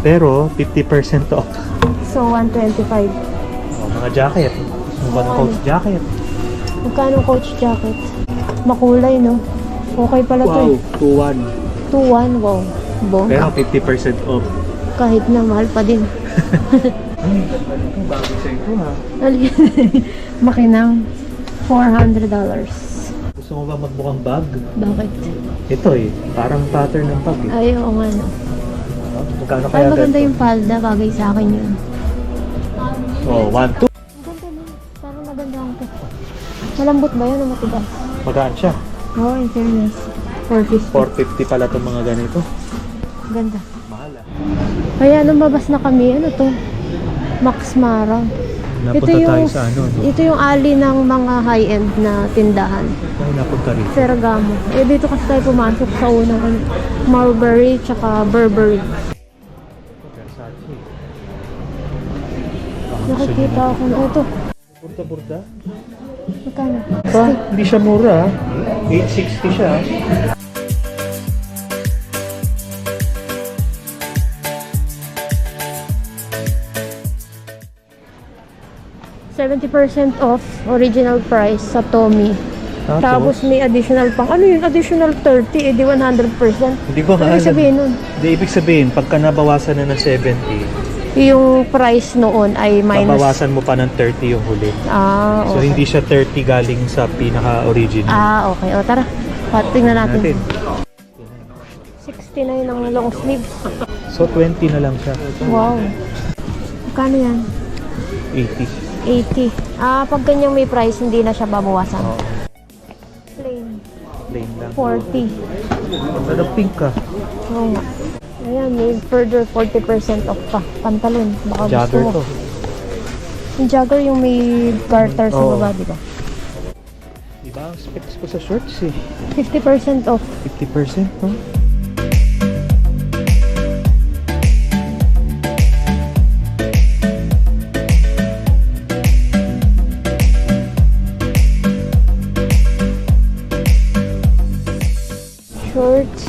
Pero 50% off. So, 125. Oh, mga jacket. Gusto mo ba ng coach jacket? Magkano coach jacket? Makulay, no? Okay pala to eh. 2-1. 2-1, wow. Pero Bongga. 50% off. Kahit na, mahal pa din. Ang bagay sa ito ha. Makinang. $400. Gusto mo ba magmukhang bag? Bakit? Ito eh, parang pattern ng bag eh. Ay, oo nga, no. Magkano Ay, kaya maganda ganito? yung palda. Bagay sa akin yun. Oh, 1-2. Ang ganda nun. Parang maganda ang to. Malambot ba yun o matigas? Magaan siya. Oo, in fairness. 450. 450 pala itong mga ganito. Ganda. Mahal ah. Kaya lumabas na kami. Ano to? Max Mara. Napunta tayo sa ano, no? Ito yung alley ng mga high-end na tindahan. Ay, napunta rito. Ferragamo. Eh, dito kasi tayo pumasok sa unang ano, Marbury tsaka Burberry. Versace. Nakikita ako na ito. Burda-burda? Magkano? Pa, hindi siya mura ah. 860 siya. 70% off original price sa Tommy. Tapos may additional pang, ano yun? Additional 30, eh di 100%. Hindi ko Ano maalam. sabihin nun? Hindi, ibig sabihin, pagka nabawasan na ng 70, Yung price noon ay minus. babawasan mo pa ng 30 yung huli. Ah, So, okay. hindi siya 30 galing sa pinaka-original. Ah, okay. O, tara. Tingnan natin. Natin. 69 ang long sleeve. So, 20 na lang siya. Wow. Magkano yan? 80. 80. Ah, pag ganyang may price, hindi na siya babawasan. Oo. Plain. Plain lang. 40. Ano pink ka? Oo nga. Ayan, may further 40% off pa. Pantalon. Baka Jogger gusto mo. to. Yung jogger yung may garter sa Oo. baba, di ba? Diba ang specs ko sa shorts eh. 50% off. 50%, no? Shorts.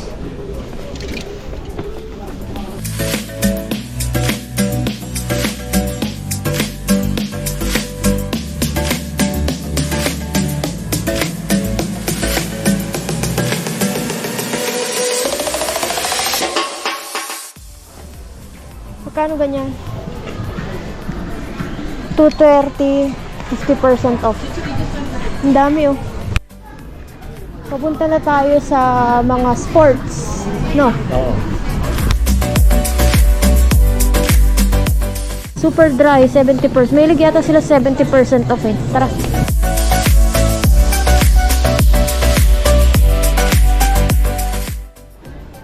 Magkano ganyan? 230, 50% off. Ang dami oh. Papunta na tayo sa mga sports, no? Oo. Super dry, 70%. May yata sila 70% off eh. Tara.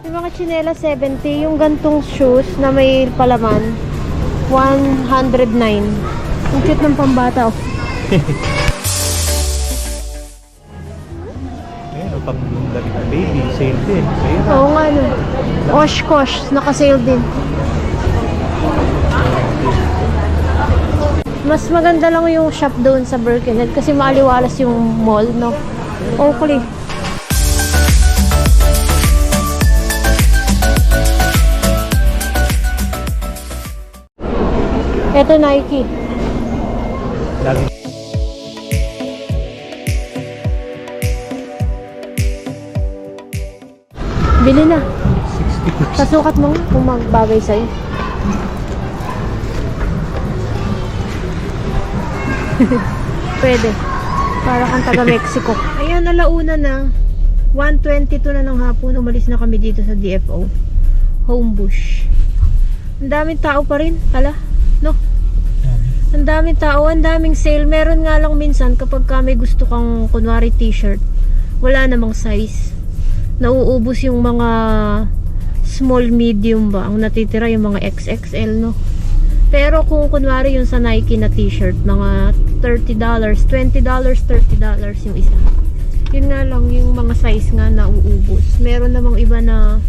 Yung mga chinela 70, yung gantong shoes na may palaman, 109. Ang cute ng pambata oh. Ayun, pang damit ng baby, sale din. Sale. Oo nga no. Oshkosh, naka-sale din. Mas maganda lang yung shop doon sa Birkenhead kasi maaliwalas yung mall, no? Oakley. Ito Nike. Lagi. Bili na. 60%. Sasukat mo nga kung magbagay sa'yo. Pwede. Para kang taga Mexico. Ayan, alauna na. 1:22 na ng hapon. Umalis na kami dito sa DFO. Homebush. Ang daming tao pa rin. Hala, no? Ang daming tao, ang daming sale. Meron nga lang minsan kapag ka may gusto kang kunwari t-shirt, wala namang size. Nauubos yung mga small medium ba. Ang natitira yung mga XXL, no? Pero kung kunwari yung sa Nike na t-shirt, mga $30, $20, $30 yung isa. Yun nga lang, yung mga size nga nauubos. Meron namang iba na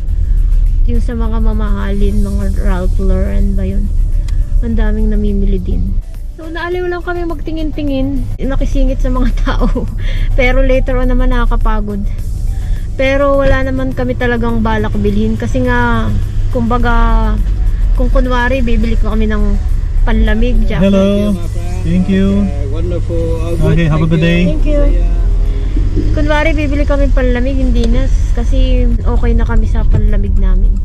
yung sa mga mamahalin, mga Ralph Lauren ba yun? Ang daming namimili din. So, naaliw lang kami magtingin-tingin. Nakisingit sa mga tao. Pero later on naman nakakapagod. Pero wala naman kami talagang balak bilhin. Kasi nga, kumbaga, Kung kunwari, bibili ko kami ng panlamig, jacket. Hello. Thank you. Wonderful. Okay, have a good day. Thank you. Kunwari, bibili kami panlamig, hindi na. Kasi okay na kami sa panlamig namin.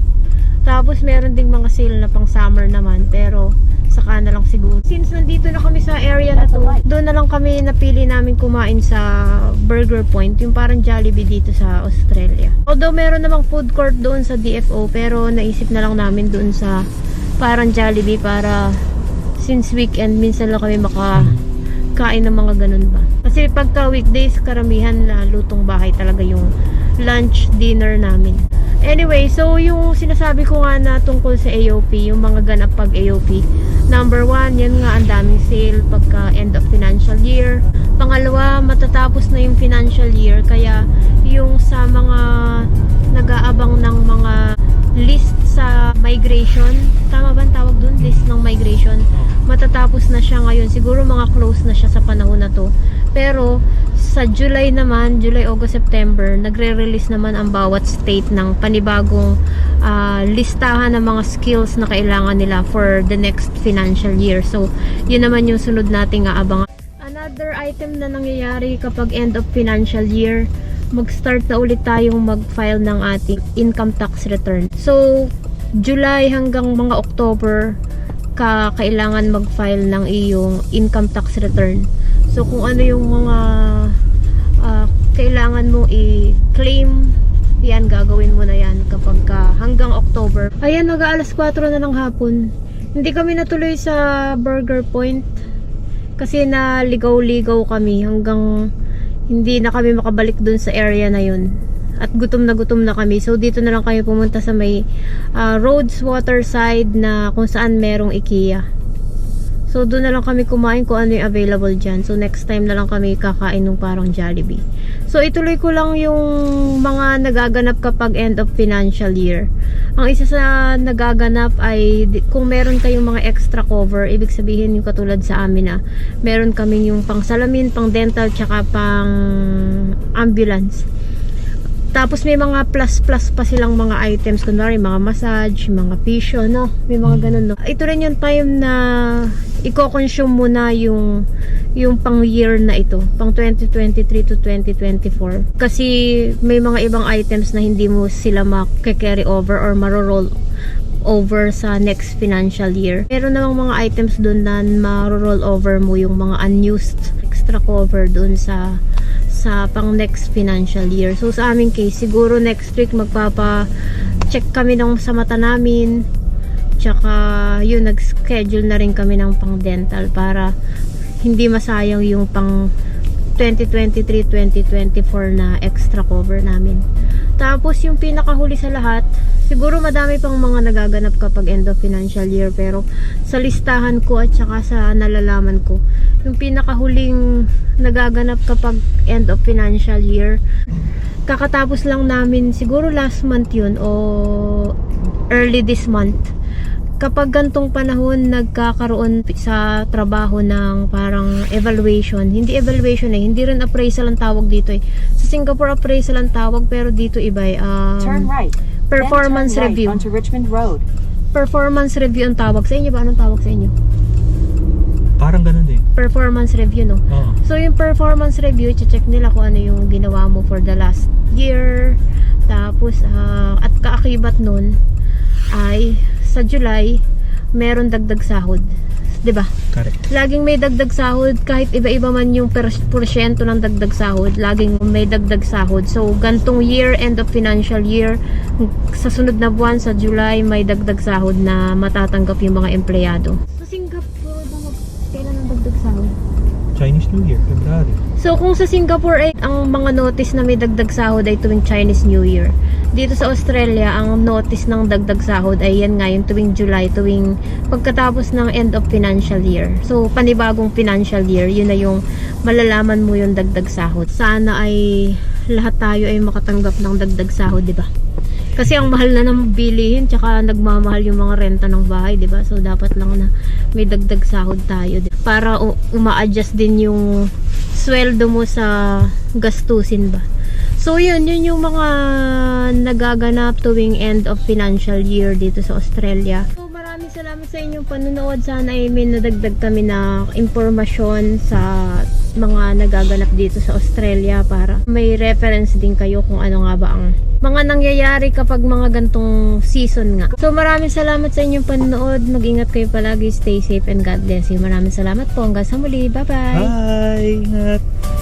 Tapos, meron ding mga sale na pang summer naman. Pero, saka na lang siguro. Since nandito na kami sa area na to, doon na lang kami napili namin kumain sa Burger Point. Yung parang Jollibee dito sa Australia. Although, meron namang food court doon sa DFO. Pero, naisip na lang namin doon sa parang Jollibee para since weekend, minsan lang kami makakain ng mga ganun ba. Kasi pagka weekdays, karamihan na lutong bahay talaga yung lunch, dinner namin. Anyway, so yung sinasabi ko nga na tungkol sa AOP, yung mga ganap pag AOP. Number 1, yan nga ang daming sale pagka end of financial year. Pangalawa, matatapos na yung financial year. Kaya yung sa mga nag-aabang ng mga list sa migration, tama ba ang tawag dun? List ng migration. Matatapos na siya ngayon. Siguro mga close na siya sa panahon na to. Pero sa July naman, July, August, September, nagre-release naman ang bawat state ng panibagong listahan ng mga skills na kailangan nila for the next financial year. So, yun naman yung sunod nating aabangan. Another item na nangyayari kapag end of financial year, mag-start na ulit tayong mag-file ng ating income tax return. So, July hanggang mga October, kailangan mag-file ng iyong income tax return. So, kung ano yung mga kailangan mo i-claim, yan, gagawin mo na yan kapag hanggang October. Ayan, mag-aalas 4 na ng hapon. Hindi kami natuloy sa Burger Point kasi naligaw-ligaw kami hanggang hindi na kami makabalik dun sa area na yun. At gutom na kami. So, dito na lang kami pumunta sa may Rhodes Waterside na kung saan merong IKEA. So, doon na lang kami kumain kung ano yung available dyan. So, next time na lang kami kakain ng parang Jollibee. So, ituloy ko lang yung mga nagaganap kapag end of financial year. Ang isa sa nagaganap ay kung meron kayong mga extra cover, ibig sabihin yung katulad sa amin na meron kaming yung pang salamin, pang dental, tsaka pang ambulance. Tapos may mga plus pa silang mga items, kunwari mga massage, mga pisyo, no? May mga ganun, no? Ito rin yung time na i-consume mo na yung pang year na ito, pang 2023 to 2024. Kasi may mga ibang items na hindi mo sila maka-carry over or maro-roll over sa next financial year. Meron namang mga items doon na maro-roll over mo yung mga unused extra cover doon sa pang next financial year. So sa aming case, siguro next week magpapa-check kami sa mata namin. Tsaka yun, nag-schedule na rin kami ng pang dental para hindi masayang yung pang 2023-2024 na extra cover namin. Tapos yung pinakahuli sa lahat, siguro madami pang mga nagaganap kapag end of financial year, pero sa listahan ko at saka sa nalalaman ko, yung pinakahuling nagaganap kapag end of financial year, kakatapos lang namin, siguro last month yun o early this month. Kapag gantong panahon nagkakaroon sa trabaho ng parang evaluation, hindi evaluation hindi rin appraisal ang tawag dito Sa Singapore appraisal ang tawag, pero dito iba Turn right. performance Then turn right review. onto Richmond Road. Performance review ang tawag sa inyo ba? Anong tawag sa inyo? Parang ganun din. Performance review, no? Oo. So yung performance review, check nila kung ano yung ginawa mo for the last year. Tapos at kaakibat nun ay sa July, meron dagdag sahod. 'Di ba? Correct. Laging may dagdag sahod, kahit iba-iba man yung porsyento ng dagdag sahod, laging may dagdag sahod. So, gantong year, end of financial year, sa sunod na buwan, sa July, may dagdag sahod na matatanggap yung mga empleyado. Sa Singapore, kailan ang dagdag sahod? Chinese New Year, February. So, kung sa Singapore ay ang mga notice na may dagdag sahod ay tuwing Chinese New Year. Dito sa Australia, ang notice ng dagdag sahod ay yan nga, yung tuwing July, tuwing pagkatapos ng end of financial year. So, panibagong financial year, yun na yung malalaman mo yung dagdag sahod. Sana ay lahat tayo ay makatanggap ng dagdag sahod, di ba? Kasi ang mahal na ng bilihin, tsaka nagmamahal yung mga renta ng bahay, di ba? So, dapat lang na may dagdag sahod tayo, di ba? Para uma-adjust din yung sweldo mo sa gastusin ba. So, yun yung mga nagaganap tuwing end of financial year dito sa Australia. So, maraming salamat sa inyong panonood. Sana ay may nadagdag kami na impormasyon sa mga nagaganap dito sa Australia para may reference din kayo kung ano nga ba ang mga nangyayari kapag mga gantong season nga. So maraming salamat sa inyong panonood. Mag-ingat kayo palagi. Stay safe and God bless you. Maraming salamat po. Hanggang sa muli. Bye-bye. Bye! Ingat!